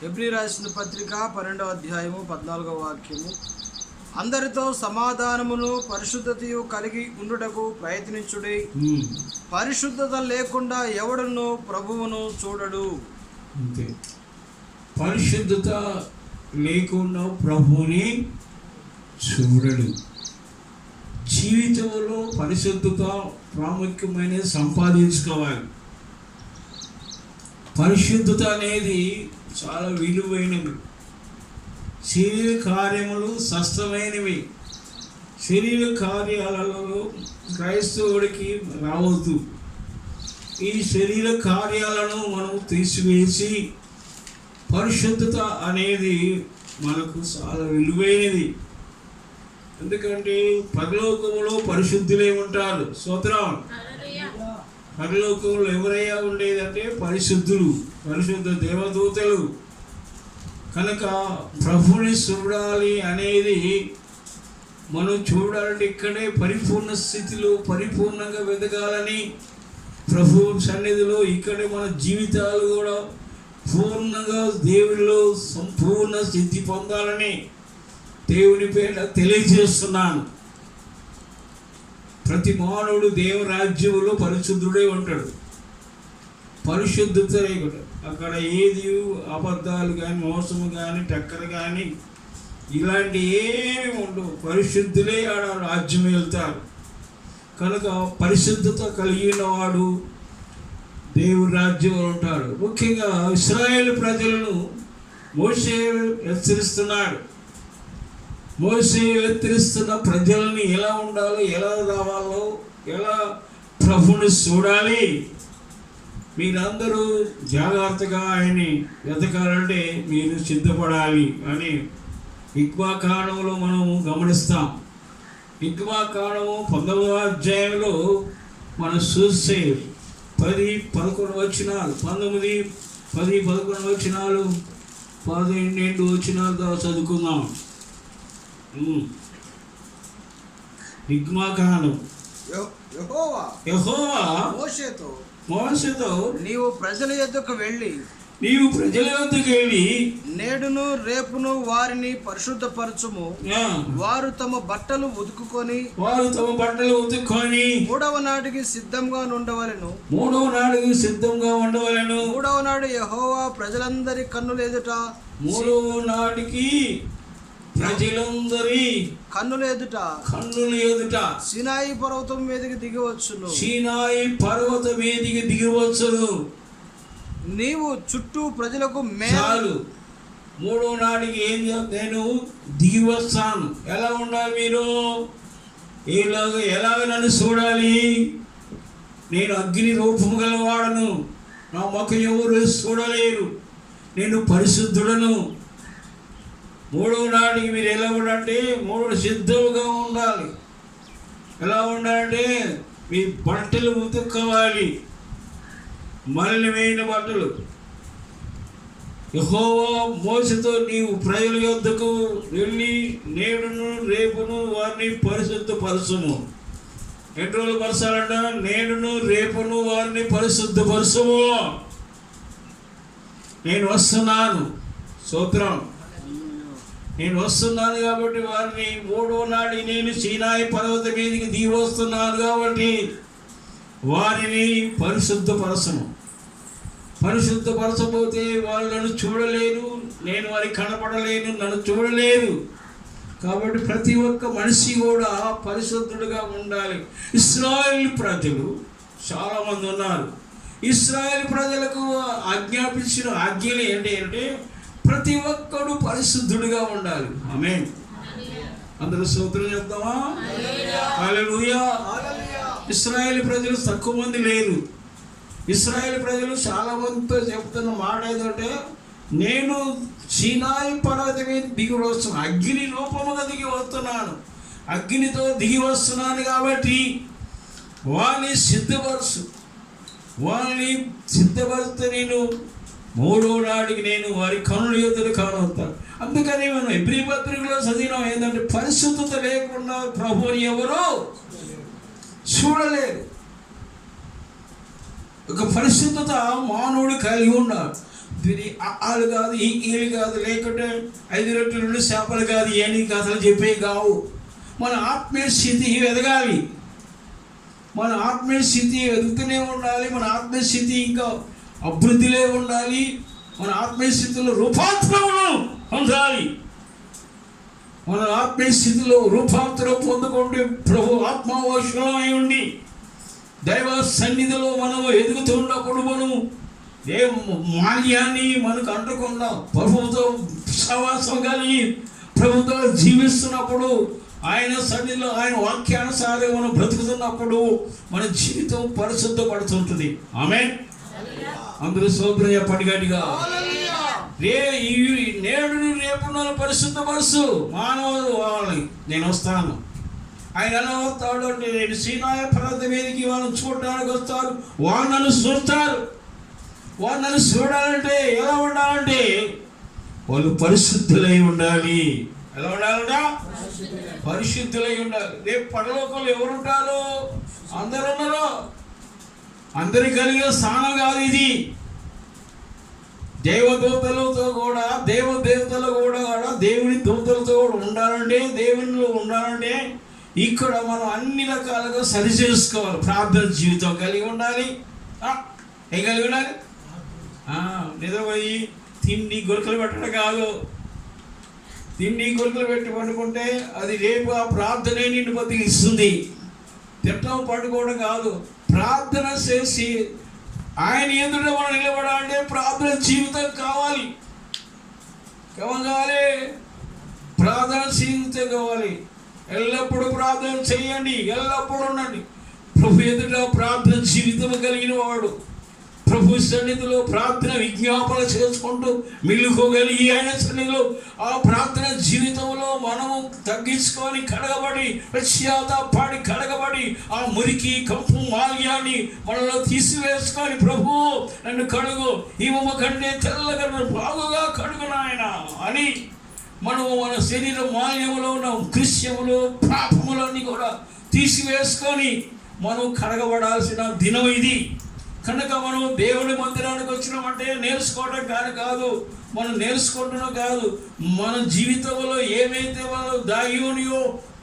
Hebrew రాసిన పత్రిక 12వ అధ్యాయము 14వ వాక్యము. అందరితో సమాధానమును పరిశుద్ధతయు కలిగి ఉండుటకు ప్రయత్నించుడి. పరిశుద్ధత లేకుండా ఎవడును ప్రభువును చూడడు. అంతే, పరిశుద్ధత లేకుండా ప్రభువుని చూడడు. జీవితంలో పరిశుద్ధత ప్రాముఖ్యమైనది సంపాదించుకోవాలి. పరిశుద్ధత అనేది చాలా విలువైనవి. శరీర కార్యములు స్పష్టమైనవి. శరీర కార్యాలలో క్రైస్తవుడికి రావద్దు. ఈ శరీర కార్యాలను మనం తీసివేసి పరిశుద్ధత అనేది మనకు చాలా విలువైనది. ఎందుకంటే పరలోకములో పరిశుద్ధులే ఉంటారు. స్తోత్రం. పరలోకంలో ఎవరయ్యా ఉండేదంటే పరిశుద్ధులు, పరిశుద్ధ దేవదూతలు. కనుక ప్రభుని చూడాలి అనేది మనం చూడాలంటే ఇక్కడే పరిపూర్ణ స్థితిలో పరిపూర్ణంగా వెదగాలని ప్రభు సన్నిధిలో ఇక్కడే మన జీవితాలు కూడా పూర్ణంగా దేవునిలో సంపూర్ణ సిద్ధి పొందాలని దేవుని పేర తెలియజేస్తున్నాను. ప్రతి మానవుడు దేవుని రాజ్యంలో పరిశుద్ధుడే ఉంటాడు. పరిశుద్ధత అక్కడ ఏది అబద్ధాలు కానీ మోసము కానీ టక్కర కానీ ఇలాంటి ఏమి ఉండవు. పరిశుద్ధులే ఆడ రాజ్యం వెళ్తారు. కనుక పరిశుద్ధత కలిగిన వాడు దేవుని రాజ్యంలో ఉంటాడు. ముఖ్యంగా ఇశ్రాయేలు ప్రజలను మోషే హెచ్చరిస్తున్నాడు. మోషే హెచ్చరిస్తున్న ప్రజలని ఎలా ఉండాలో, ఎలా రావాలో, ఎలా ప్రభుని చూడాలి, మీరందరూ జాగ్రత్తగా ఆయన్ని వెతకాలంటే మీరు సిద్ధపడాలి అని ఇగ్మాకాండంలో మనము గమనిస్తాం. ఇగ్మాకాండము 19వ అధ్యాయంలో మనం చూస్తే 10-11 వచనాలు, 19, 10, 11 వచనాలు, 12 వచనాలతో చదువుకుందాం. ఇగ్మాకాండం. యెహోవా మోషేతో నీవు ప్రజల యొద్దకు వెళ్ళి నేడును రేపును వారిని పరిశుద్ధపరచుము. వారు తమ బట్టలు ఉతుకుకొని మూడవ నాటికి సిద్ధంగా ఉండవలెను. మూడవ నాడు యెహోవా ప్రజలందరి కన్నులు ఎదుట కన్నులు ఎదుట సీనాయి పర్వతం మీదకి దిగివచ్చును. నీవు చుట్టూ ప్రజలకు మేలు. మూడో నాటికి నేను దిగి వస్తాను. ఎలా ఉండాలి మీరు? ఎలాగ నన్ను చూడాలి? నేను అగ్ని రూపము గలవాడను. నా ముఖం ఎవరు చూడలేరు. నేను పరిశుద్ధుడను. మూడవ నాటికి మీరు ఎలా ఉండాలంటే సిద్ధంగా ఉండాలి. ఎలా ఉండాలంటే మీ బట్టలు ఉతుక్కోవాలి, మలినమైన బట్టలు. యెహోవా మోషేతో నీవు ప్రజల యొద్దకు వెళ్ళి నేడును రేపును వారిని పరిశుద్ధపరచుము. ఎన్ని రోజులు పరచాలంట? నేడును రేపును వారిని పరిశుద్ధపరచుము. నేను వస్తున్నాను. స్తోత్రం. నేను వస్తున్నాను కాబట్టి వారిని మూడో నాడు నేను సీనాయి పర్వతం మీదకి దిగి వస్తున్నాను కాబట్టి వారిని పరిశుద్ధపరచబోతే వాళ్ళు నన్ను చూడలేరు, నేను వారికి కనపడలేను, నన్ను చూడలేరు. కాబట్టి ప్రతి ఒక్క మనిషి కూడా పరిశుద్ధుడుగా ఉండాలి. ఇశ్రాయేలు ప్రజలు చాలామంది ఉన్నారు. ఇశ్రాయేలు ప్రజలకు ఆజ్ఞాపించిన ఆజ్ఞలు ఏంటి అంటే ప్రతి ఒక్కడు పరిశుద్ధుడిగా ఉండాలి. ఆమేన్. అందరూ స్తోత్రం చెప్తామా? హల్లెలూయా. ఇశ్రాయేలు ప్రజలు తక్కువ మంది లేరు. ఇశ్రాయేలు ప్రజలు చాలా మందితో చెప్తున్న మాట ఏంటంటే నేను సీనాయి పర్వతం మీద దిగి వస్తున్నాను, అగ్ని రూపముగా దిగి వస్తున్నాను, అగ్నితో దిగి వస్తున్నాను కాబట్టి వాళ్ళని సిద్ధపరిస్తే నేను మూడో నాటికి నేను వారి కన్నుల ఎదురు కానవుతాను. అందుకని మనం హెబ్రీ పత్రికలో చదివినాం ఏంటంటే పరిశుద్ధత లేకుండా ప్రభువుని ఎవరు చూడలేరు. ఒక పరిశుద్ధత మానవుడు కలిగి ఉండాలి. వాళ్ళు కాదు, వీళ్ళు కాదు, లేకుంటే 5 రొట్టెలు 2 చేపలు కాదు, ఏని కథలు చెప్పే కావు. మన ఆత్మీయ స్థితి ఎదగాలి. మన ఆత్మీయ స్థితి ఎదుగుతూనే ఉండాలి. మన ఆత్మీయ స్థితి ఇంకా అభివృద్ధిలో ఉండాలి. మన ఆత్మీయ స్థితిలో రూపాంతరమును పొందాలి. మన ఆత్మీయ స్థితిలో రూపాంతరం పొందుకుంటే ప్రభు ఆత్మవశమై ఉండి దైవ సన్నిధిలో మనము ఎదుగుతున్నప్పుడు మనము ఏ మాల్యాన్ని మనకు అంటకుండా ప్రభువుతో సహవాసం కలిగి ప్రభుతో జీవిస్తున్నప్పుడు ఆయన సన్నిధిలో ఆయన వాక్యానుసారం మనం బ్రతుకుతున్నప్పుడు మన జీవితం పరిశుద్ధపడుతుంటుంది. ఆమేన్. అందరూ స్తోత్రం చెప్పండి గట్టిగా. నేడు రేపు నన్ను పరిశుద్ధపరుసు మానవుడు వాళ్ళని నేను వస్తాను. ఆయన ఎలా వస్తాడు అంటే నేను సీనాయి పర్వతం మీదకి వాళ్ళని చూడడానికి వస్తారు. వాళ్ళు నన్ను చూస్తారు. వాళ్ళు నన్ను చూడాలంటే ఎలా ఉండాలంటే వాళ్ళు పరిశుద్ధులై ఉండాలి. ఎలా ఉండాలంట? పరిశుద్ధులై ఉండాలి. రేపు పరలోకంలో ఎవరు ఉంటారు? అందరు ఉన్నారు. అందరికి కలిగిన స్థానం కాదు ఇది. దేవదూతలతో కూడా దేవతలు కూడా దేవుని దూతలతో కూడా ఉండాలంటే, దేవునిలో ఉండాలంటే ఇక్కడ మనం అన్ని రకాలుగా సరి చేసుకోవాలి. ప్రార్థన జీవితం కలిగి ఉండాలి. ఏం కలిగి ఉండాలి? నిద్రపోయి తిండి గొరకలు పెట్టడం కాదు. తిండి గొరకలు పెట్టి పండుకుంటే అది రేపు ఆ ప్రార్థనే నిన్ను బతికిస్తుంది. తిట్టం పండుకోవడం కాదు. ప్రార్థన చేసి ఆయన ఎదుట మనం నిలబడాలంటే ప్రార్థన జీవితం కావాలి. కావాలి, ప్రార్థన జీవితం కావాలి. ఎల్లప్పుడూ ప్రార్థన చేయండి, ఎల్లప్పుడూ ఉండండి. ప్రభు ఎదుట ప్రార్థన జీవితం కలిగిన వాడు ప్రభు సన్నిధిలో ప్రార్థన విజ్ఞాపన చేసుకుంటూ మిలుకోగలిగి ఆయన సన్నిధిలో ఆ ప్రార్థన జీవితంలో మనము తగ్గించుకొని కడగబడి పశ్చాత్తాపడి కడగబడి ఆ మురికి కంపు మాల్యాన్ని మనలో తీసివేసుకొని ప్రభు నన్ను కడుగు, ఈ మొమ్మ కంటే తెల్లగా బాగుగా కడుగు నాయన అని మనము మన శరీర మాల్యములో ఉన్న కృష్యములు పాపములన్నీ కూడా తీసివేసుకొని మనం కడగబడాల్సిన దినం ఇది. కనుక మనం దేవుని మందిరానికి వచ్చినామంటే నేర్చుకోవడం కాదు, మనం నేర్చుకుంటున్నాం కాదు. మన జీవితంలో ఏమైతే మనం దాగి ఉన్నాయో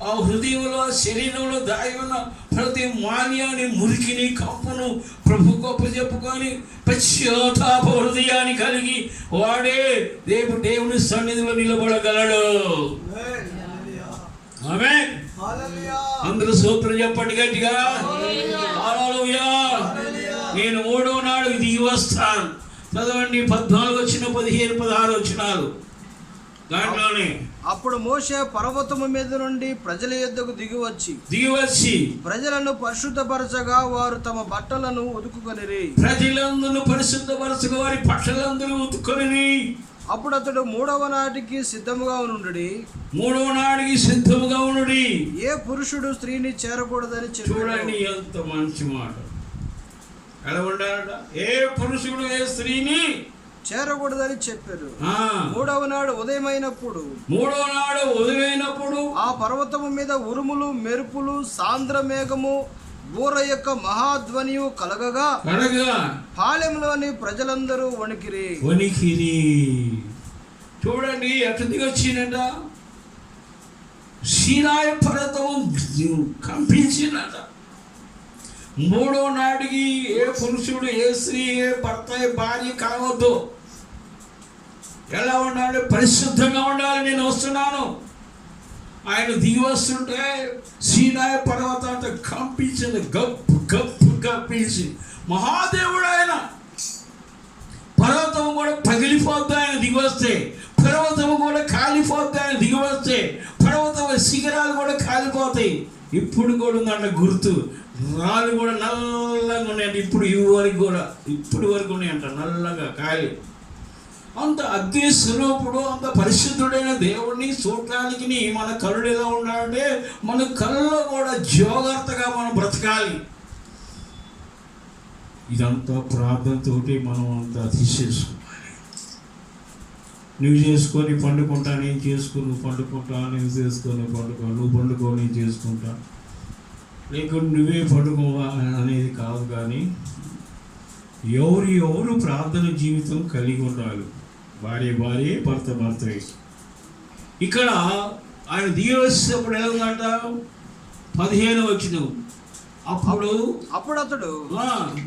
ఆ హృదయంలో ఆ శరీరంలో దాగి ఉన్న ప్రతి మాన్యాన్ని మురికిని కంపును ప్రభు గొప్ప చెప్పుకొని పశ్చాత్తాప హృదయాన్ని కలిగి వాడే దేవుని సన్నిధిలో నిలబడగలడు. ఆమేన్. అందరూ స్తోత్రం చెప్పండి గట్టిగా. హల్లెలూయా. నేను 3వ నాడు దిగి వస్తాను. చదవండి 14 వచ్చిన 15, 16 వచ్చినాలు దాంట్లోనే. అప్పుడు మోషే పర్వతము మీద నుండి ప్రజల యొద్దకు దిగివచ్చి ప్రజలను పరిశుద్ధపరచగా వారు తమ బట్టలను ఉతుకుకొనిరి. ప్రజలందరూ పరిశుద్ధపరచగా వారి బట్టలందరూ ఉతుకుకొనిరి. అప్పుడు అతడు 3వ నాటికి సిద్ధముగా ఉండుడి. 3వ నాటికి సిద్ధముగా ఉండుడి. ఏ పురుషుడు స్త్రీని చేరకూడదని చెప్పాడు. చూడండి ఎంత మంచి మాట. ఎలా ఉండాలంట? ఏ పురుషుడు ఏ స్త్రీని చేరకూడదని చెప్పారు. 3వ నాడు ఉదయమైనప్పుడు ఆ పర్వతము మీద ఉరుములు, మెరుపులు, సాంద్ర మేఘము, బూర యొక్క మహాధ్వనియు కలగగా పాలెంలోని ప్రజలందరూ వణికిరి. చూడండి ఎక్కడికి వచ్చిందంట. సీనాయి పర్వతము కంపించిందట. 3వ నాటికి ఏ పురుషుడు ఏ స్త్రీ ఏ భర్త ఏ భార్య కావద్దు. ఎలా ఉండాలి? పరిశుద్ధంగా ఉండాలి. నేను వస్తున్నాను. ఆయన దిగి వస్తుంటే సీనాయి పర్వతం అంతా కంపించింది. గప్పు గప్పు కంపించి మహాదేవుడు ఆయన. పర్వతం కూడా పగిలిపోద్ది ఆయన దిగి వస్తే. పర్వతం కూడా కాలిపోద్ది ఆయన దిగి వస్తే. పర్వతం శిఖరాలు కూడా కాలిపోతాయి. ఇప్పుడు కూడా ఉందంట గుర్తు. రాళ్ళు కూడా నల్లగా ఉన్నాయంట. ఇప్పుడు వరకు ఉన్నాయంట నల్లగా కాలి. అంత అగ్ని స్వరూపుడు, అంత పరిశుద్ధుడైన దేవుడిని చూడటానికి మన కళ్ళు ఎలా ఉండాలంటే మన కళ్ళలో కూడా జాగ్రత్తగా మనం బ్రతకాలి. ఇదంతా ప్రార్థనతోటి మనం అంతా తీసేసుకోవాలి. నువ్వు చేసుకొని పండుకుంటా, నేను చేసుకుని నువ్వు పండుకుంటా, నువ్వు చేసుకొని పండుకో, నువ్వు పండుకో నేను చేసుకుంటా, లేకుంటే నువ్వే పండుకోవా అనేది కాదు. కానీ ఎవరు ప్రార్థన జీవితం కలిగి ఉండాలి. భార్య భర్త. ఇక్కడ ఆయన దిగొచ్చినప్పుడు ఎలా ఉందంట? 15వ వచనం. అప్పుడు అతడు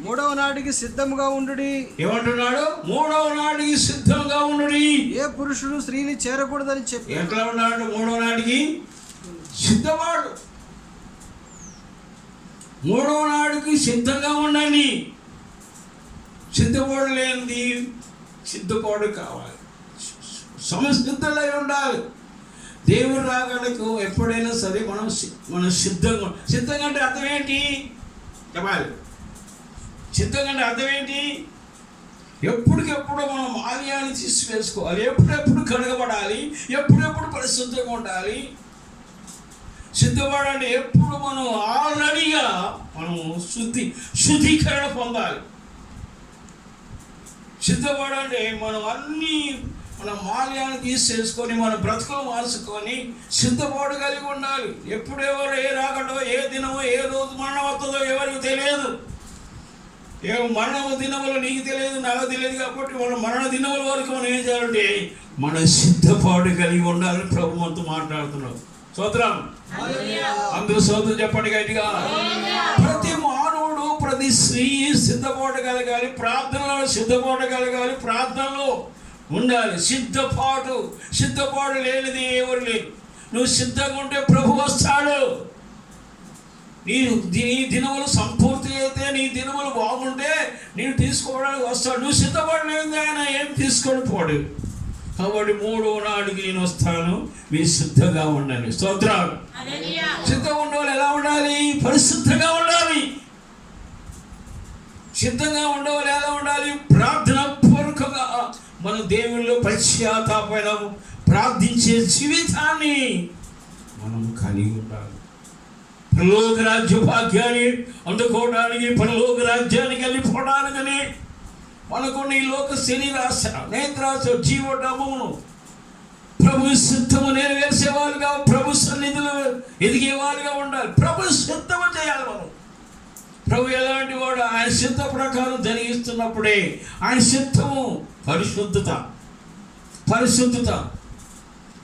3వ నాటికి సిద్ధంగా ఉండుడి. ఏమంటున్నాడు? 3వ నాటికి సిద్ధంగా ఉండుడి. ఏ పురుషుడు స్త్రీని చేరకూడదని చెప్పి. ఎట్లా ఉన్నాడు? 3వ నాటికి సిద్ధవాడు. 3వ నాటికి సిద్ధంగా ఉండండి. సిద్ధపాడు లేనిది సిద్ధపాడు కావాలి. సంసిద్ధులై ఉండాలి. దేవుడు రాగడకు ఎప్పుడైనా సరే మనం సిద్ధంగా అంటే అర్థం ఏంటి చెప్పాలి? సిద్ధంగా అంటే అర్థం ఏంటి? ఎప్పటికెప్పుడు మనం మాల్యాన్ని తీసివేసుకోవాలి. ఎప్పుడెప్పుడు కడగబడాలి. ఎప్పుడెప్పుడు పరిశుద్ధంగా ఉండాలి. సిద్ధపడాలంటే ఎప్పుడు మనం ఆల్రెడీగా మనం శుద్ధీకరణ పొందాలి. సిద్ధపడాలంటే మనం అన్నీ మన మాల్యాన్ని తీసేసుకొని మన బ్రతుకులు మార్చుకొని సిద్ధపాటు కలిగి ఉండాలి. ఎప్పుడెవరు ఏ రాకడో, ఏ దినమో, ఏ రోజు మరణం వస్తుందో ఎవరికి తెలియదు. ఏ మరణ దినములు నీకు తెలియదు, నాకు తెలియదు. కాబట్టి మన మరణ దినముల వరకు మనం ఏం చేయాలంటే మన సిద్ధపాటు కలిగి ఉండాలని ప్రభు మనతో మాట్లాడుతున్నాం. స్తోత్రం. అందరూ స్తోత్రం చెప్పండి గట్టిగా. ప్రతి మానవుడు, ప్రతి స్త్రీ సిద్ధపాటు కలగాలి. ప్రార్థనలో సిద్ధపాటు కలగాలి. ప్రార్థనలో ఉండాలి. సిద్ధపాటు లేనిది ఎవరు లేదు. నువ్వు సిద్ధంగా ఉంటే ప్రభు వస్తాడు. నీ దినములు సంపూర్తి అయితే, నీ దినములు బాగుంటే నేను తీసుకోవడానికి వస్తాడు. నువ్వు సిద్ధపడలేదు ఆయన ఏం తీసుకొని పోడు. కాబట్టి 3వ నాటికి నేను వస్తాను, మీరు సిద్ధంగా ఉండాలి. స్తోత్రాలు. సిద్ధంగా ఉండేవాళ్ళు ఎలా ఉండాలి? పరిశుద్ధంగా ఉండాలి. సిద్ధంగా ఉండేవాళ్ళు ఎలా ఉండాలి? ప్రార్థన పూర్వకంగా మన దేవుళ్ళు పశ్చాత్తాపం ప్రార్థించే జీవితాన్ని మనం కలిగి ఉండాలి. పరలోక రాజ్య భాగ్యాన్ని అందుకోవడానికి, పరలోక రాజ్యానికి వెళ్ళిపోవడానికని మనకున్న ఈ లోక శరీరాశ, నేత్రాశ, జీవడమును ప్రభు సిద్ధము నెరవేర్చేవాళ్ళుగా, ప్రభు సన్నిధిలో ఎదిగేవాళ్ళుగా ఉండాలి. ప్రభు సిద్ధము చేయాలి. మనం ప్రభు ఎలాంటి వాడు? ఆయన సిద్ధ ప్రకారం జరిగిస్తున్నప్పుడే ఆయన సిద్ధము పరిశుద్ధత.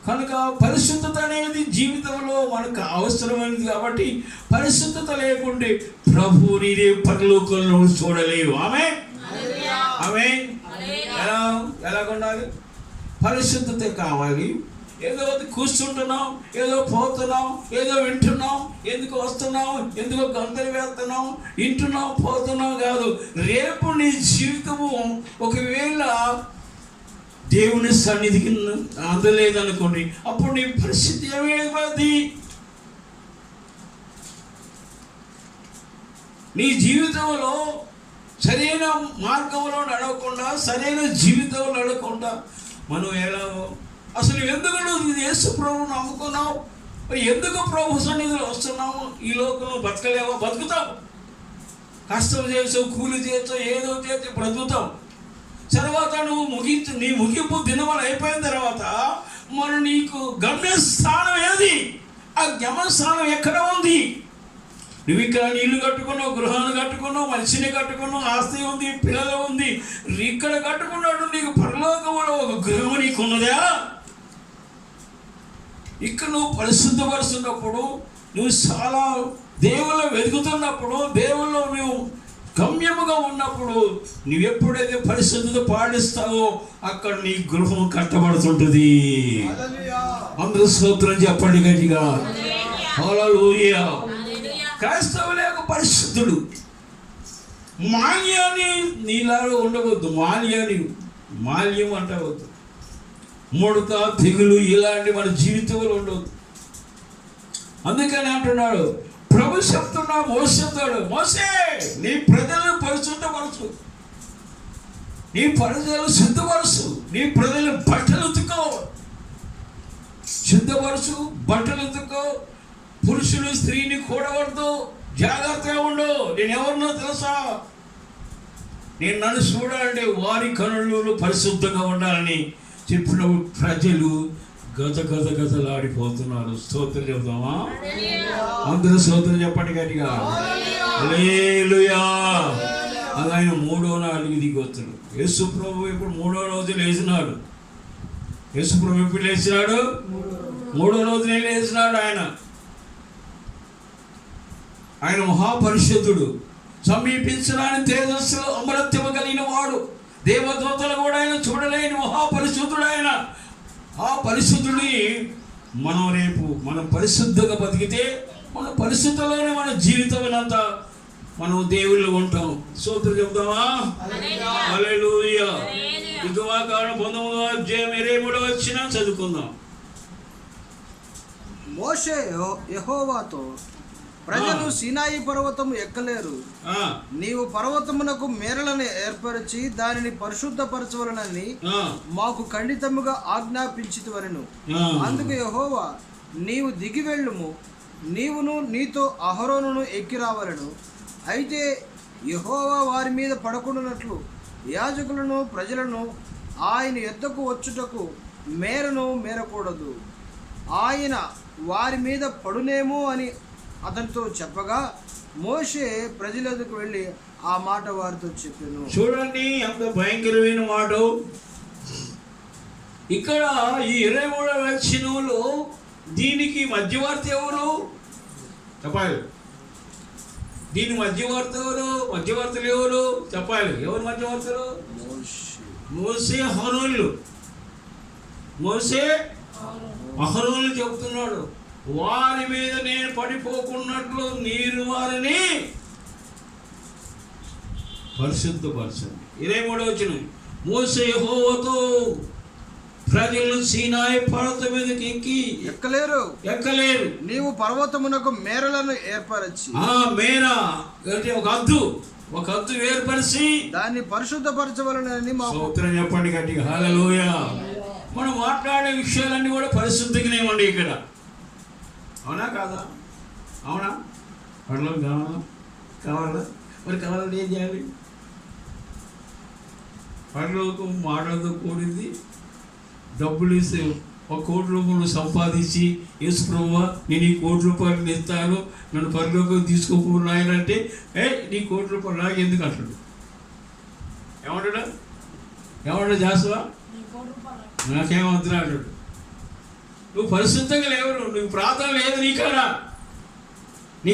కనుక పరిశుద్ధత అనేది జీవితంలో మనకు అవసరమైనది. కాబట్టి పరిశుద్ధత లేకుంటే ప్రభు నీదే పరలోకంలో చూడలేవు. ఆమేన్. ఎలా ఉండాలి? పరిశుద్ధత కావాలి. ఏదో కూర్చుంటున్నాం, ఏదో పోతున్నాం, ఏదో వింటున్నాం, ఎందుకు వస్తున్నాం, ఎందుకో గంతలు వేస్తున్నాం, వింటున్నాం, పోతున్నాం కాదు. రేపు నీ జీవితము ఒకవేళ దేవుని సన్నిధికి అందలేదనుకోండి, అప్పుడు నీ పరిస్థితి ఏమైపోద్ది? నీ జీవితంలో సరైన మార్గంలో నడవకుండా, సరైన జీవితంలో నడవకుండా మనం ఎలా అసలు ఎందుకు నువ్వు యేసు ప్రభువును నమ్ముకున్నావు? ఎందుకు ప్రభు సన్నిధిలో వస్తున్నావు? ఈ లోకంలో బతకలేవో? బతుకుతావు. కష్టం చేసావు, కూలి చేసావు, ఏదో చేసి బ్రతుకుతావు. తర్వాత నువ్వు నీ ముగింపు దినములు అయిపోయిన తర్వాత మరి నీకు గమ్యస్థానం ఏది? ఆ గమ్యస్థానం ఎక్కడ ఉంది? నువ్వు ఇక్కడ ఇల్లు కట్టుకున్నావు, గృహాన్ని కట్టుకున్నావు, మనిషిని కట్టుకున్నావు, ఆస్తి ఉంది, పిల్లలు ఉంది. ఇక్కడ కట్టుకున్నాడు. నీకు పరలోకంలో ఒక గృహం నీకు ఉన్నదా? ఇక్కడ నువ్వు పరిశుద్ధపరుస్తున్నప్పుడు, నువ్వు చాలా దేవుళ్ళు వెతుకుతున్నప్పుడు, దేవుళ్ళు నువ్వు గమ్యముగా ఉన్నప్పుడు, నువ్వెప్పుడైతే పరిశుద్ధత పాటిస్తావో అక్కడ నీ గృహం కట్టబడుతుంటుంది. అందరూ స్తోత్రం చెప్పండి గట్టిగా. హల్లెలూయా. క్రైస్తవులే ఒక పరిశుద్ధుడు. మాల్యాన్ని నీలాలో ఉండవద్దు. మాల్యం అంటవద్దు. ముడత, తెగులు ఇలాంటి మన జీవితంలో ఉండవద్దు. అందుకని అంటున్నాడు ప్రభు చెప్తున్నా, మోసతాడు, మోసే నీ ప్రజలను పరిశుద్ధపరచు, నీ ప్రజలు సిద్ధపరచు, నీ ప్రజలు బట్టలు ఉతుకో, సిద్ధపరచు, బట్టలు ఉతుకో. పురుషులు స్త్రీని కూడవద్దు, జాగ్రత్తగా ఉండు. నేను ఎవరినో తెలుసా? నేను నన్ను చూడాలంటే వారి కనులు పరిశుద్ధంగా ఉండాలని చెప్పినప్పుడు ప్రజలు గజలాడిపోతున్నారు. స్తోత్రం చెప్తామా? అందరూ స్తోత్రం చెప్పండి గట్టిగా. హల్లెలూయా. అది ఆయన 3వ నాడికి దిగి వస్తాడు. యేసు ప్రభు ఇప్పుడు 3వ రోజు లేచినాడు. యేసు ప్రభు ఎప్పుడు లేచినాడు? 3వ రోజునే లేచినాడు. ఆయన మహాపరిశుద్ధుడు, సమీపించడానికి తేజస్సులో అమరత్వము కలిగిన వాడు, దేవదూతలు కూడా ఆయన చూడలేని మహాపరిశుద్ధుడు. ఆయన ఆ పరిశుద్ధుడిని మనం పరిశుద్ధంగా బతికితే మన పరిశుద్ధంలోనే మన జీవితం అంతా మనం దేవుళ్ళు ఉంటాం. స్తోత్రం చెప్తామా? హల్లెలూయా. నిర్గమాకాండం 19వ అధ్యాయం 23వ వచనం చదువుకుందాం. మోషే యెహోవాతో, ప్రజలు సీనాయి పర్వతము ఎక్కలేరు, నీవు పర్వతమునకు మేరలను ఏర్పరిచి దానిని పరిశుద్ధపరచవలనని మాకు ఖండితముగా ఆజ్ఞాపించితివలెను. అందుకు యెహోవా, నీవు దిగి వెళ్ళుము, నీవును నీతో అహరోనును ఎక్కి రావలను. అయితే యెహోవా వారి మీద పడకుండానట్లు యాజకులను ప్రజలను ఆయన యొద్దకు వచ్చుటకు మేరను మేరకూడదు, ఆయన వారి మీద పడునేమో అని అతనితో చెప్పగా మోషే ప్రజల ఎదుకు వెళ్ళి ఆ మాట వారితో చెప్పాను. చూడండి ఎంత భయంకరమైన మాట. ఇక్కడ ఈ 23వ వచనంలో దీనికి మధ్యవర్తి ఎవరు చెప్పాలి? దీని మధ్యవర్తులు ఎవరు చెప్పాలి? ఎవరు మధ్యవర్తులు? మోసే అహరోనులు. మోసే అహరోనులు చెప్తున్నాడు, వారి మీద నేను పడిపోకున్నట్లు మీరు వారిని పరిశుద్ధపరచండి. 23వ వచనం, మోసే యెహోవాతో, ప్రజలు సీనాయి పర్వతం మీదకి ఎక్కలేరు, నీవు పర్వతమునకు మేరలను ఏర్పరచి, మేర అంటే ఒక హద్దు ఏర్పరిచి దాన్ని పరిశుద్ధపరచవలనని మాకు. స్తోత్రం చెప్పండి గట్టిగా. హల్లెలూయా. మనం మాట్లాడే విషయాలన్నీ కూడా పరిశుద్ధిగానేమండి ఇక్కడ. అవునా కాదా? అవునా? పడలో కావాలా మరి కావాలంటే ఏం చేయాలి? పడలోకి మాటలతో కూడింది, డబ్బులు ఇస్తే 1 కోటి రూపాయలు సంపాదించి, యేసు ప్రభువా నేను ఈ 1 కోటి రూపాయలు ఇస్తాను, నన్ను పరలోకి తీసుకోకున్నాయనంటే, నీ 1 కోటి రూపాయలు నాకు ఎందుకు అంటాడు? ఏమంటాడు జాసువా? నాకేమంటున్నా అంటాడు. నువ్వు పరిశుద్ధంగా లేవు, నువ్వు ప్రార్థన లేదు నీ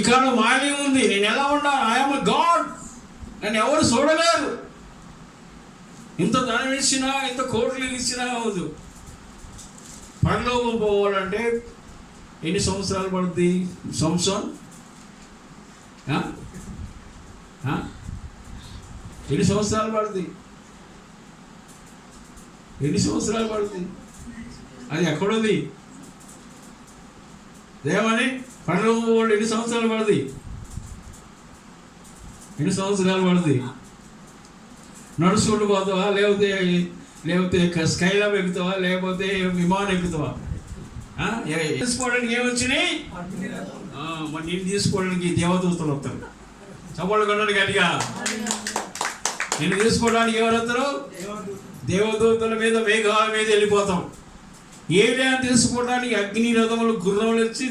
కాడ మాల్యం ఉంది. నేను ఎలా ఉండాలి? ఐఎమ్ గాడ్, నన్ను ఎవరు చూడలేరు. ఇంత ధనం ఇచ్చినా, ఇంత కోట్లు ఇచ్చినా అవదు. పరలోకం పోవాలంటే ఎన్ని సంవత్సరాలు పడుతుంది? సంవత్సరం ఎన్ని సంవత్సరాలు పడుతుంది? అది ఎక్కడుంది? దేవని పరలోకం పోవాలి ఎన్ని సంవత్సరాలు పడుతుంది? నడుచుకుంటూ పోతావా, లేకపోతే స్కైలాబ్ ఎక్కుతావా, లేకపోతే విమానం ఎక్కుతావా? తీసుకోవడానికి ఏమొచ్చినాయి? మరి నేను తీసుకోవడానికి దేవదూతలు వస్తారు. చప్పట్లు కొన్నాడు గట్టిగా. నేను తీసుకోవడానికి ఎవరు వస్తారు? దేవదూతల మీద, మేఘాల మీద వెళ్ళిపోతాం. ఏలియాను తీసుకోవడానికి అగ్ని రథములు, గుర్రములు వచ్చి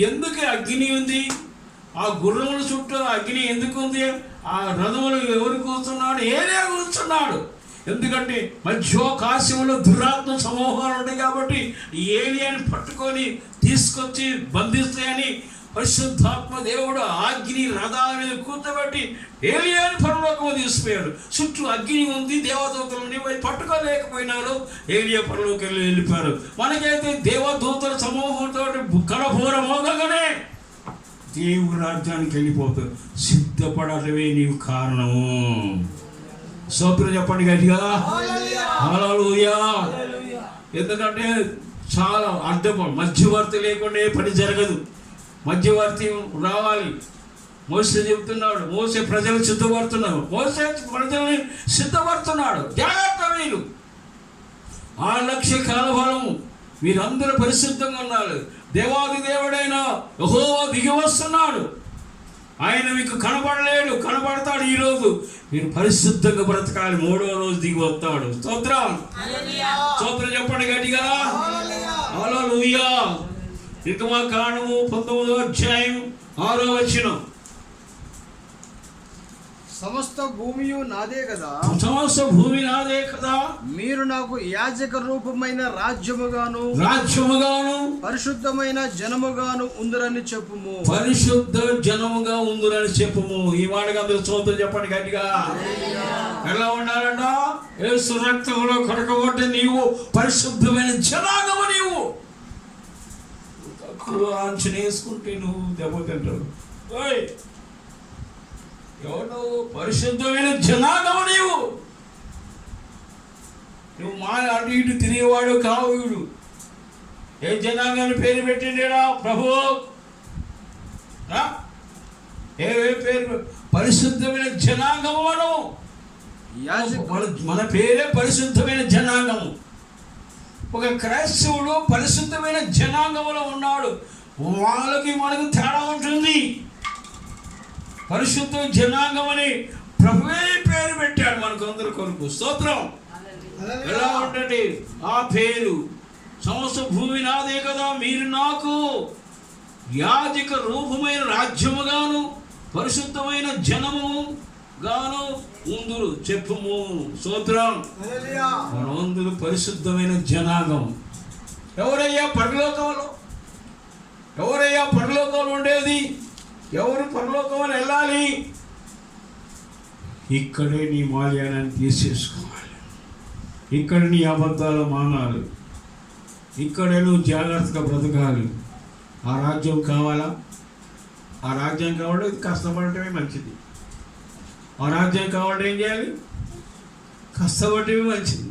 ఎందుకు అగ్ని ఉంది? ఆ గుర్రముల చుట్టూ అగ్ని ఎందుకు ఉంది? ఆ రథములు ఎవరు కూర్చున్నాడు? ఏలియా కూర్చున్నాడు. ఎందుకంటే మధ్యోకాశంలో దురాత్మ సమూహాలు ఉన్నాయి కాబట్టి ఏలియాని పట్టుకొని తీసుకొచ్చి బంధిస్తాయని పరిశుద్ధాత్మ దేవుడు అగ్ని రథాల మీద కూర్చోబెట్టి ఏలియాని పరలోకము తీసుకుపోయాడు. చుట్టూ అగ్ని ఉంది, దేవదూతలు పట్టుకోలేకపోయినారు, ఏలియా పరలోకి వెళ్ళిపోయారు. మనకైతే దేవదూతల సమూహంతో కడపూర మోగగానే దేవుని రాజ్యానికి వెళ్ళిపోతారు. సిద్ధపడటమే నీవు కారణము. స్తోత్రం చెప్పండి గట్టిగా. హల్లెలూయా. ఎందుకంటే చాలా అర్థం, మధ్యవర్తి లేకుండా పని జరగదు. మధ్యవర్తి రావాలి. మోసే చెబుతున్నాడు, మోసే ప్రజలు సిద్ధపడుతున్నాడు, మోసే ప్రజల్ని సిద్ధపడుతున్నాడు. జాగ్రత్త, మీరు 6 లక్షల కాలఫలము, మీరందరూ పరిశుద్ధంగా ఉన్నారు. దేవాది దేవుడైన యెహోవా దిగి వస్తున్నాడు. ఆయన మీకు కనబడలేడు, కనబడతాడు. ఈరోజు మీరు పరిశుద్ధంగా బ్రతకాలి. 3వ రోజు దిగి వస్తాడు. స్తోత్రం చెప్పండి గట్టిగా. హల్లెలూయా. నిర్గమాకాండము 19వ అధ్యాయం 6వ వచనం. సమస్త భూమియు నాదే కదా, సమస్త భూమి నాదే కదా, మీరు నాకు యాజక రూపమైన రాజ్యముగాను పరిశుద్ధమైన జనముగాను ఉందరని చెప్పుము. పరిశుద్ధ జనముగా ఉందరని చెప్పుము. ఈ మాటగా అందరూ స్తోత్రం చెప్పండి గట్టిగా. ఎలా ఉండాలంట? యేసు రక్తంలో కడగబడ్డ నీవు పరిశుద్ధమైన జనాంగము. నీవు తక్కువ అంచనా వేసుకుంటే నువ్వు దెబ్బతింటావు. ఎవరు పరిశుద్ధమైన జనాంగము. నువ్వు మా అటు ఇటు తిరిగేవాడు కావు. వీడు ఏ జనాంగాన్ని పేరు పెట్టిండేడా ప్రభు? ఏ పేరు? పరిశుద్ధమైన జనాంగము. మన పేరే పరిశుద్ధమైన జనాంగము. ఒక క్రైస్తవుడు పరిశుద్ధమైన జనాంగములో ఉన్నాడు. వాళ్ళకి మనకు తేడా ఉంటుంది. పరిశుద్ధ జనాంగం అని ప్రభువే పేరు పెట్టాడు మనకు అందరి కొరకు. స్తోత్రం. ఎలా ఉంటుంది ఆ పేరు? సమస్త భూమి నాదే కదా, మీరు నాకు యాజక రూపమైన రాజ్యముగాను పరిశుద్ధమైన జనము గాను ఉందురు చెప్పుము. స్తోత్రం. మనందరూ పరిశుద్ధమైన జనాంగం. ఎవరయ్యా పరలోకంలో? ఎవరయ్యా పరలోకంలో ఉండేది? ఎవరు పరలోకం వెళ్ళాలి? ఇక్కడే నీ మాల్యాన్ని తీసేసుకోవాలి. ఇక్కడ నీ అబద్ధాలు మానాలి. ఇక్కడే నువ్వు జాగ్రత్తగా బ్రతకాలి. ఆ రాజ్యం కావాలా? ఆ రాజ్యం కావాలంటే కష్టపడటమే మంచిది. ఆ రాజ్యం కావాలంటే ఏం చేయాలి? కష్టపడటమే మంచిది.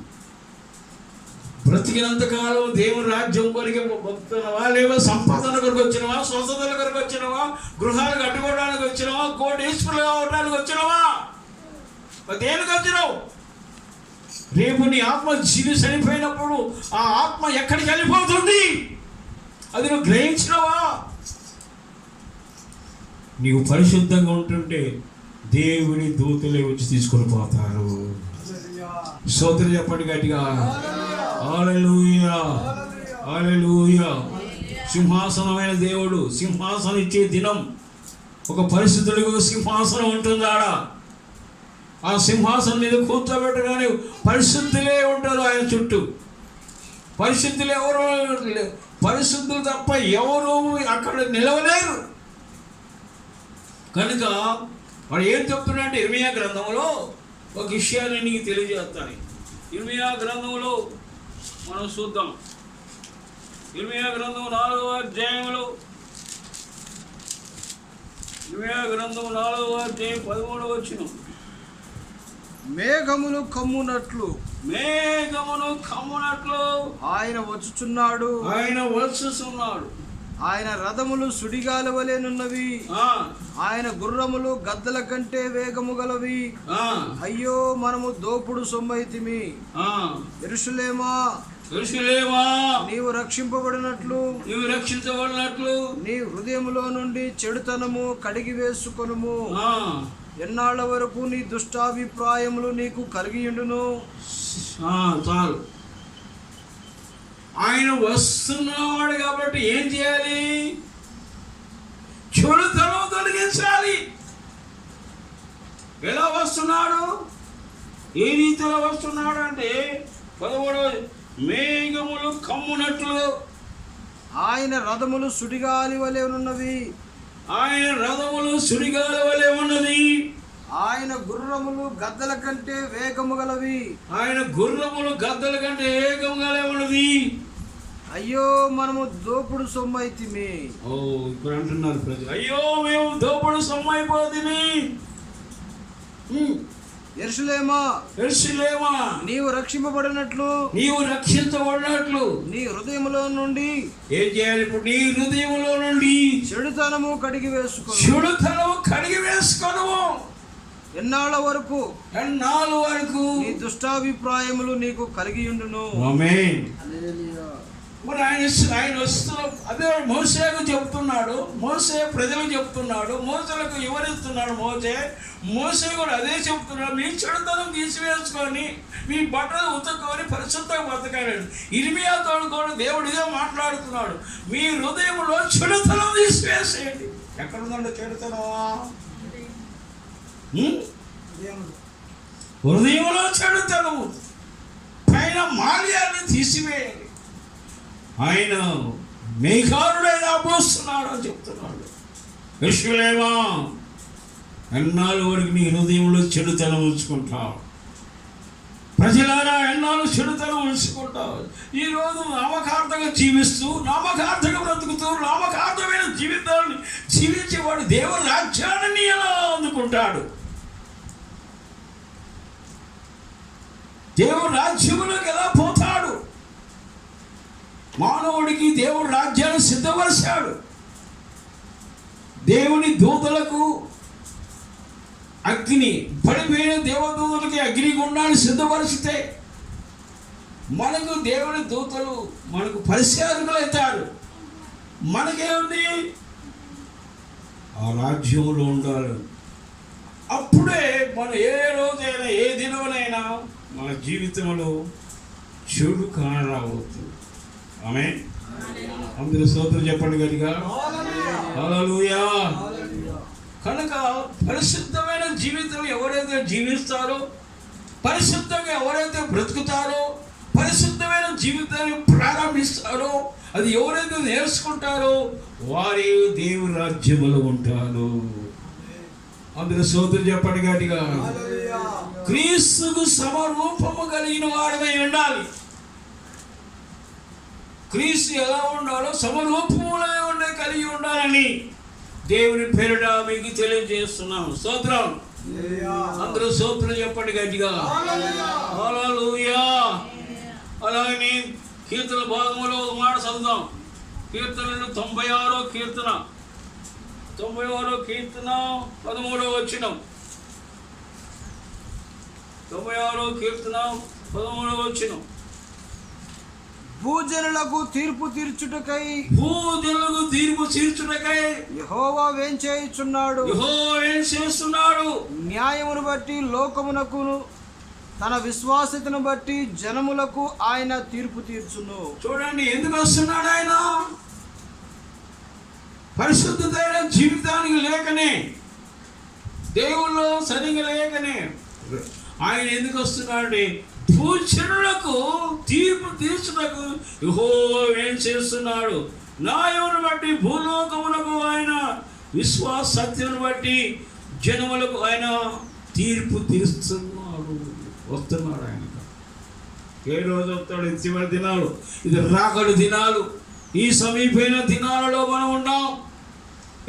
బ్రతికినంతకాలం దేవుని రాజ్యం కొరికి బతుకుతున్నావా? లేవో సంపాదన కొరకు వచ్చినవా? స్వస్థతల కొరకు వచ్చినవా? గృహాలు కట్టుకోవడానికి వచ్చినవా? కోటీశ్వరులు కావడానికి వచ్చినవా? దేనికి వచ్చినావు? రేపు నీ ఆత్మ జీవి చనిపోయినప్పుడు ఆ ఆత్మ ఎక్కడికి వెళ్ళిపోతుంది? అది నువ్వు గ్రహించినవా? నీవు పరిశుద్ధంగా ఉంటుంటే దేవుని దూతలే వచ్చి తీసుకొని పోతారు. స్తోత్రం చెప్పండి గట్టిగా. హల్లెలూయా, హల్లెలూయా. సింహాసనమైన దేవుడు సింహాసనం ఇచ్చే దినం. ఒక పరిశుద్ధుడికి ఒక సింహాసనం ఉంటుంది. ఆడ ఆ సింహాసనం మీద కూర్చోబెట్టగానే పరిశుద్ధులే ఉంటారు ఆయన చుట్టూ. పరిశుద్ధులు ఎవరు? పరిశుద్ధులు తప్ప ఎవరు అక్కడ నిలవలేరు. కనుక వాడు ఏం చెప్తున్నాడంటే ఇర్మియా గ్రంథంలో ఒక విషయాన్ని నీకు తెలియజేస్తాను. ఇర్మియా గ్రంథంలో మనం చూద్దాం. ఇర్మియా గ్రంథం 4వ అధ్యాయంలో, ఇర్మియా గ్రంథం 4వ అధ్యాయం 13వ వచనం. మేఘములు కమ్మునట్లు ఆయన వచ్చుచున్నాడు, ఆయన రథములు సుడిగాలి వలెనున్నవి, ఆయన గుర్రములు గద్దల కంటే వేగము గలవి. అయ్యో మనము దోపుడు సొమ్మైతిమి. యెరూషలేమా నీవు రక్షించబడినట్లు నీ హృదయములో నుండి చెడుతనము కడిగి వేసుకొనుము. ఎన్నాళ్ళ వరకు నీ దుష్టాభిప్రాయములు నీకు కలిగియుండును. చాలు. ఆయన వస్తున్నాడు కాబట్టి ఏం చేయాలి? చెడుతనం తొలగించాలి. ఎలా వస్తున్నాడు? ఏ రీతిలో వస్తున్నాడు అంటే 13 మేఘములు కమ్మునట్లు ఆయన రథములు సుడిగాలి వలె ఉన్నవి. ఆయన రథములు సుడిగాలి వలె ఉన్నది. ఆయన గుర్రములు గద్దల కంటే వేగము గలవి. ఆయన గుర్రములు గద్దల కంటే వేగము గలే ఉన్నది. అయ్యో మనము దోపుడు సొమ్మైతిమి. ఇప్పుడు అంటున్నారు ప్రజలు, అయ్యో మేము దోపుడు సొమ్మైపోతిమి. యెరూషలేమా నీవు రక్షింపబడినట్లు నీ హృదయములో నుండి ఏం చేయాలి? ఇప్పుడు నీ హృదయములో నుండి చెడుతనము కడిగి వేసుకోను. ఎన్నాళ్ళ వరకు నీ దుష్టాభిప్రాయములు నీకు కలిగి ఉండును. ఆమేన్. మరి ఆయన వస్తున్న అదే మోసేకు చెప్తున్నాడు. మోసే ప్రజలకు చెప్తున్నాడు. మోసలకు వివరిస్తున్నాడు. మోసే కూడా అదే చెప్తున్నాడు. మీ చెడుతనం తీసివేసుకొని మీ బట్టలు ఉతుక్కొని పరిశుద్ధంగా బతకాడు. ఇర్మియాతో కూడా దేవుడు ఇదే మాట్లాడుతున్నాడు. మీ హృదయంలో చెడుతనం తీసివేసేయండి. ఎక్కడుందండి చెడుతనమా? హృదయంలో చెడుతనం, పైన మాల్యాన్ని తీసివేయాలి. ఆయన మేఘారుడైన అపోస్తున్నాడు అని చెప్తున్నాడు. యెరూషలేమా, ఎన్నాళ్ళు వరకు నీ హృదయంలో చెడుతనం ఉంచుకుంటావు? ప్రజలారా, ఎన్నాళ్ళు చెడుతనం ఉంచుకుంటావు? ఈరోజు నామకార్థంగా జీవిస్తూ, నామకార్థంగా బ్రతుకుతూ, నామకార్థమైన జీవితాన్ని జీవించేవాడు దేవుని రాజ్యాన్ని ఎలా అందుకుంటాడు? దేవుని రాజ్యములోకి ఎలా పోతాడు? మానవుడికి దేవుడు రాజ్యాన్ని సిద్ధపరిచాడు. దేవుని దూతలకు అగ్ని, పడిపోయిన దేవదూతలకి అగ్నిగుండాన్ని సిద్ధపరిచితే మనకు దేవుని దూతలు మనకు పరిచారకులు అవుతారు. మనకేముంది? ఆ రాజ్యంలో ఉండాలి. అప్పుడే మనం ఏ రోజైనా, ఏ దినమునైనా మన జీవితంలో చెడు కానరావద్దు. ఆమేన్. అందరూ స్తోత్రం చెప్పండి గట్టిగా. హల్లెలూయా. కనుక పరిశుద్ధమైన జీవితం ఎవరైతే జీవిస్తారో, పరిశుద్ధంగా ఎవరైతే బ్రతుకుతారో, పరిశుద్ధమైన జీవితాన్ని ప్రారంభిస్తారో, అది ఎవరైతే నేర్చుకుంటారో వారి దేవుని రాజ్యములో ఉంటారు. అందరూ స్తోత్రం చెప్పండి గట్టిగా. క్రీస్తుకు సమరూపము కలిగిన వాడమై ఉండాలి. క్రీస్తు ఎలా ఉండాలో సమరూపములో ఉండే కలిగి ఉండాలని దేవుని పేరిట మీకు తెలియజేస్తున్నాం. స్తోత్రం. అందరూ స్తోత్రం చెప్పండి గట్టిగా. హల్లెలూయా. అలాగే కీర్తన భాగంలో ఒక మాట చదువుదాం. కీర్తనలు 96వ కీర్తన, 96వ కీర్తన 13వ వచనం. 96వ కీర్తన 13వ వచనం. భూజనులకు తీర్పు తీర్చుటకై, భూజనులకు తీర్పు తీర్చుటకై యెహోవా వేంచేయుచున్నాడు. యెహోవా ఏం చేస్తున్నాడు? న్యాయమును బట్టి లోకమునకును, తన విశ్వాసతను బట్టి జనములకు ఆయన తీర్పు తీర్చును. చూడండి, ఎందుకు వస్తున్నాడు ఆయన? పరిశుద్ధమైన జీవితానికి లేకనే, దేవుళ్ళు సరిగా లేకనే ఆయన ఎందుకు వస్తున్నాడు? భూజనులకు తీర్పు తీర్చుటకు యెహోవా ఏం చేస్తున్నాడు? న్యాయమును బట్టి భూలోకములకు ఆయన, విశ్వాస సత్యమును బట్టి జనములకు ఆయన తీర్పు తీరుస్తున్నాడు. వస్తున్నాడు ఆయన. ఏ రోజు వస్తాడు? చివరి దినాలు, ఇది రాకడు దినాలు. ఈ సమీపైన దినాలలో మనం ఉన్నాం.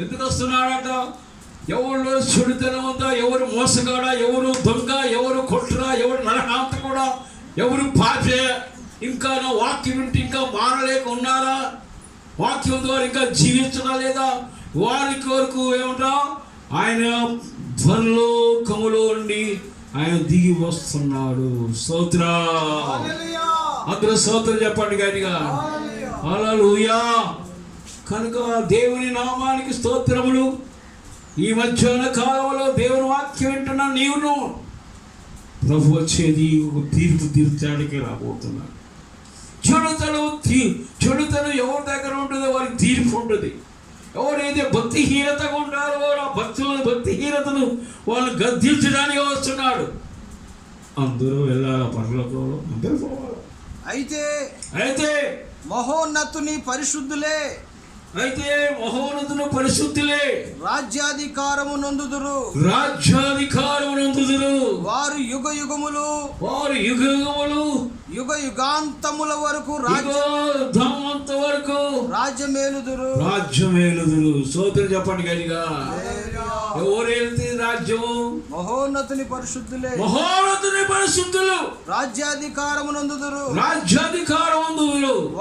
ఎందుకు వస్తున్నాడట? ఎవరు చెడుతనం ఉందా, ఎవరు మోసగాడా, ఎవరు దొంగ, ఎవరు కొట్రా, ఎవరు నరహాంతకుడా, ఎవరు పాపే, ఇంకా నా వాక్యం వింటే ఇంకా మారలేక ఉన్నారా, వాక్యం ద్వారా ఇంకా జీవించడా లేదా, వారి కొరకు ఏమంటా ఆయన పరలోకములో ఉండి ఆయన దిగి వస్తున్నాడు. స్తోత్రం. అందరూ స్తోత్రం చెప్పండి గట్టిగా. హల్లెలూయా. కనుక దేవుని నామానికి స్తోత్రములు. ఈ మధ్యాహ్న కాలంలో దేవుని వాక్యం వింటున్నా నీవును, ప్రభు వచ్చేది ఒక తీర్పు తీర్చడానికి రాబోతున్నాడు. చెడుతనం ఎవరి దగ్గర ఉంటుందో వారికి తీర్పు ఉంటుంది. ఎవరైతే భక్తిహీనతగా ఉంటారో ఆ భక్తిహీనతను వాళ్ళు గద్దించడానికి వస్తున్నాడు. అందరూ వెళ్ళాలి పరలోకంలో, అందరూ పోవాలి. అయితే మహోన్నతుని పరిశుద్ధులే, పరిశుద్ధులే రాజ్యాధికారము నొందుదురు. వారు యుగ యుగములు యుగ యుగాంతముల వరకు రాజ్యమేలుదురు. స్తోత్రం చెప్పండి గట్టిగా. ఎవరైతే రాజ్యము? మహోన్నతుని పరిశుద్ధులే, పరిశుద్ధులు రాజ్యాధికారము నొందుదురు.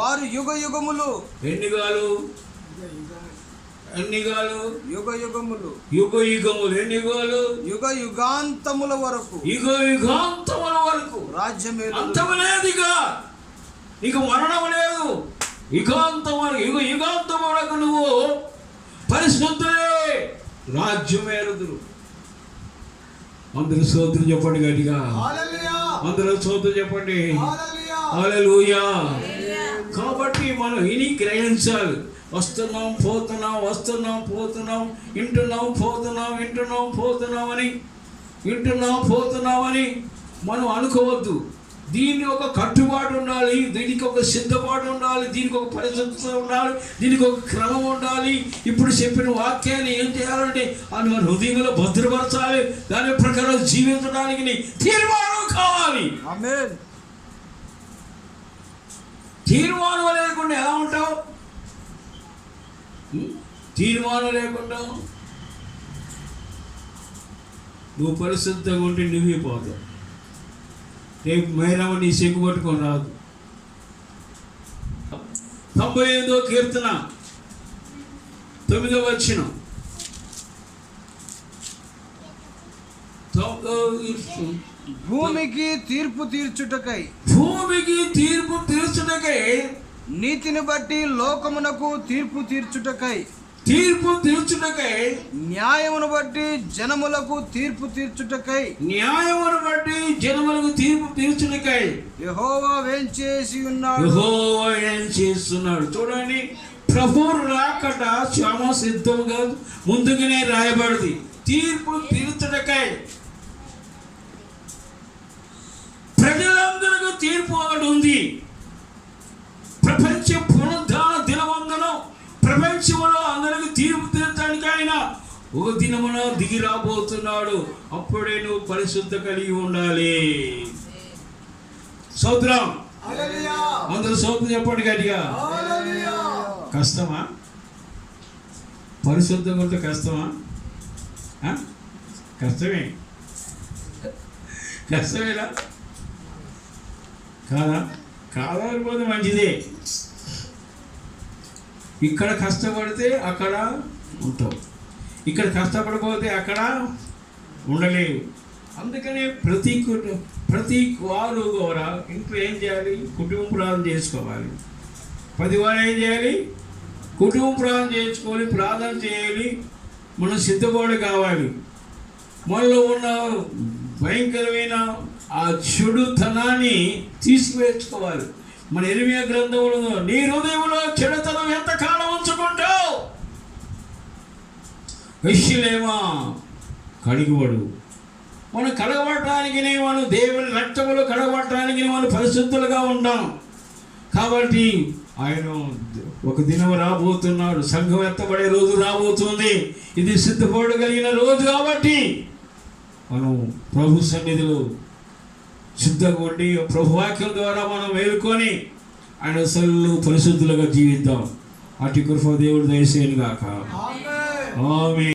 వారు యుగ యుగములు, ఎన్నిగాలు యుగ యుగములు, ఎన్నిగాలు యుగ యుగాంతముల వరకు రాజ్యమేలు. అంతము లేదుగా, నీకు మరణం లేదు. యుగాంతం వరకు నువ్వు పరిశుద్ధులే, రాజ్యమేలుదురు. అందరూ స్తోత్రం చెప్పండి గట్టిగా. అందరూ స్తోత్రం చెప్పండి. హల్లెలూయా. కాబట్టి మనం ఇని గ్రహించాలి. వస్తున్నాం పోతున్నాం, ఇంటున్నాం పోతున్నాం అని వింటున్నాం పోతున్నామని మనం అనుకోవద్దు. దీన్ని ఒక కట్టుబాటు ఉండాలి, దీనికి ఒక సిద్ధపాటు ఉండాలి, దీనికి ఒక పరిశుద్ధత ఉండాలి, దీనికి ఒక క్రమం ఉండాలి. ఇప్పుడు చెప్పిన వాక్యాన్ని ఏం చేయాలంటే అది మన హృదయంలో భద్రపరచాలి. దాని ప్రకారం జీవించడానికి నీ తీర్మానం కావాలి. ఆమేన్. తీర్మానం లేకుండా ఎలా ఉంటావు? తీర్మానం లేకుండా నువ్వు పరిశుద్ధంగా ఉంటే నువ్వే పోతావు. రేపు మేరవ నీ సిగ్గు పట్టుకొని రాదు. 98వ కీర్తన 9వ వచనం. భూమికి తీర్పు తీర్చుటకై నీతిని బట్టి లోకమునకు తీర్పు తీర్చుటకై న్యాయమును బట్టి జనములకు తీర్పు తీర్చుటకై యెహోవా వేంచేసి ఉన్నాడు. చూడండి, ప్రభువు రాకట చాలా సిద్ధం కాదు, ముందుగానే రాయబడింది. తీర్పు తీర్చుటకై ప్రజలందరికీ తీర్పు ఒకటి ఉంది. ప్రపంచ పునరుద్ధాన దినవందనం, ప్రపంచంలో అందరికి తీర్పు తీర్చడానికి ఆయన ఒక దినమున దిగి రాబోతున్నాడు. అప్పుడే నువ్వు పరిశుద్ధ కలిగి ఉండాలి. స్తోత్రం. అందరూ స్తోత్రం చెప్పండి గట్టిగా. కష్టమా? పరిశుద్ధంగా ఉంటే కష్టమా? కష్టమేనా? కాదనిపోతే మంచిదే. ఇక్కడ కష్టపడితే అక్కడ ఉంటావు, ఇక్కడ కష్టపడిపోతే అక్కడ ఉండలేవు. అందుకని ప్రతి వారు కూడా ఇంట్లో ఏం చేయాలి? కుటుంబ ప్రార్థన చేసుకోవాలి. 10 వారు ఏం చేయాలి? కుటుంబ ప్రార్థన చేసుకోవాలి, ప్రార్థన చేయాలి. మనం సిద్ధపడి కావాలి. మనలో ఉన్న భయంకరమైన ఆ చెడుతనాన్ని తీసివేసుకోవాలి. మన ఇర్మియా గ్రంథంలో నీ హృదయంలో చెడుతనం ఎంతకాలం ఉంచుకుంటావు? యెరూషలేమా కడిగివడు. మనం కడగబడటానికి, మనం దేవుని రక్తములో కడగబడటానికి మనం పరిశుద్ధులుగా ఉంటాం. కాబట్టి ఆయన ఒక దినం రాబోతున్నాడు. సంఘం ఎత్తబడే రోజు రాబోతుంది. ఇది సిద్ధపడగలిగిన రోజు కాబట్టి మనం ప్రభు సన్నిధిలో సిద్ధంగా ఉండి ప్రభు వాక్యం ద్వారా మనం మేలుకొని ఆయన అసలు పరిశుద్ధులుగా జీవిద్దాం. అటు కృప దేవుడు దయచేయను గాక. ఆమేన్.